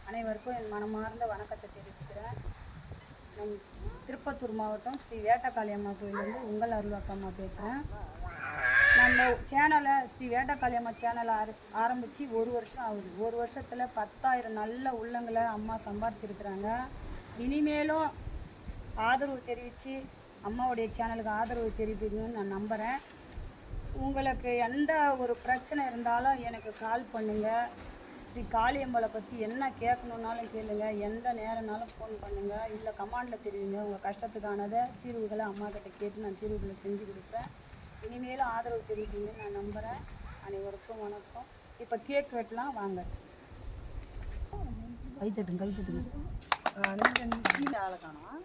அனைவருக்கும் என் மனமார்ந்த வணக்கத்தை தெரிவிச்சுக்கிறேன். நான் திருப்பத்தூர் மாவட்டம் ஸ்ரீ வேட்டக்காளியம்மா கோயிலேருந்து உங்கள் அருள்வாக்கம்மா பேசுகிறேன். நம்ம சேனலை ஸ்ரீ வேட்டக்காளியம்மா சேனலை ஆரம்பித்து 1 வருஷம் ஆகுது. 1 வருஷத்தில் 10,000 நல்ல உள்ளங்களை அம்மா சம்பாரிச்சிருக்கிறாங்க. இனிமேலும் ஆதரவு தெரிவித்து அம்மாவுடைய சேனலுக்கு ஆதரவு தெரிவிப்பீங்கன்னு நான் நம்புகிறேன். உங்களுக்கு எந்த ஒரு பிரச்சனை இருந்தாலும் எனக்கு கால் பண்ணுங்கள். ஸ்ரீ காளியம்மளை பற்றி என்ன கேட்கணுன்னாலும் கேளுங்கள், எந்த நேரம்னாலும் ஃபோன் பண்ணுங்கள், இல்லை கமாண்டில் தெரிவிங்க. உங்கள் கஷ்டத்துக்கானதை தீர்வுகளை அம்மாக்கிட்ட கேட்டு நான் தீர்வுகளை செஞ்சு கொடுப்பேன். இனிமேலும் ஆதரவு தெரிவிப்பீங்கன்னு நான் நம்புகிறேன். அனைவருக்கும் வணக்கம். இப்போ கேக் வெட்டலாம் வாங்க. கைத்தட்டுங்க கைத்தட்டுங்க. ஆளை காணோம்.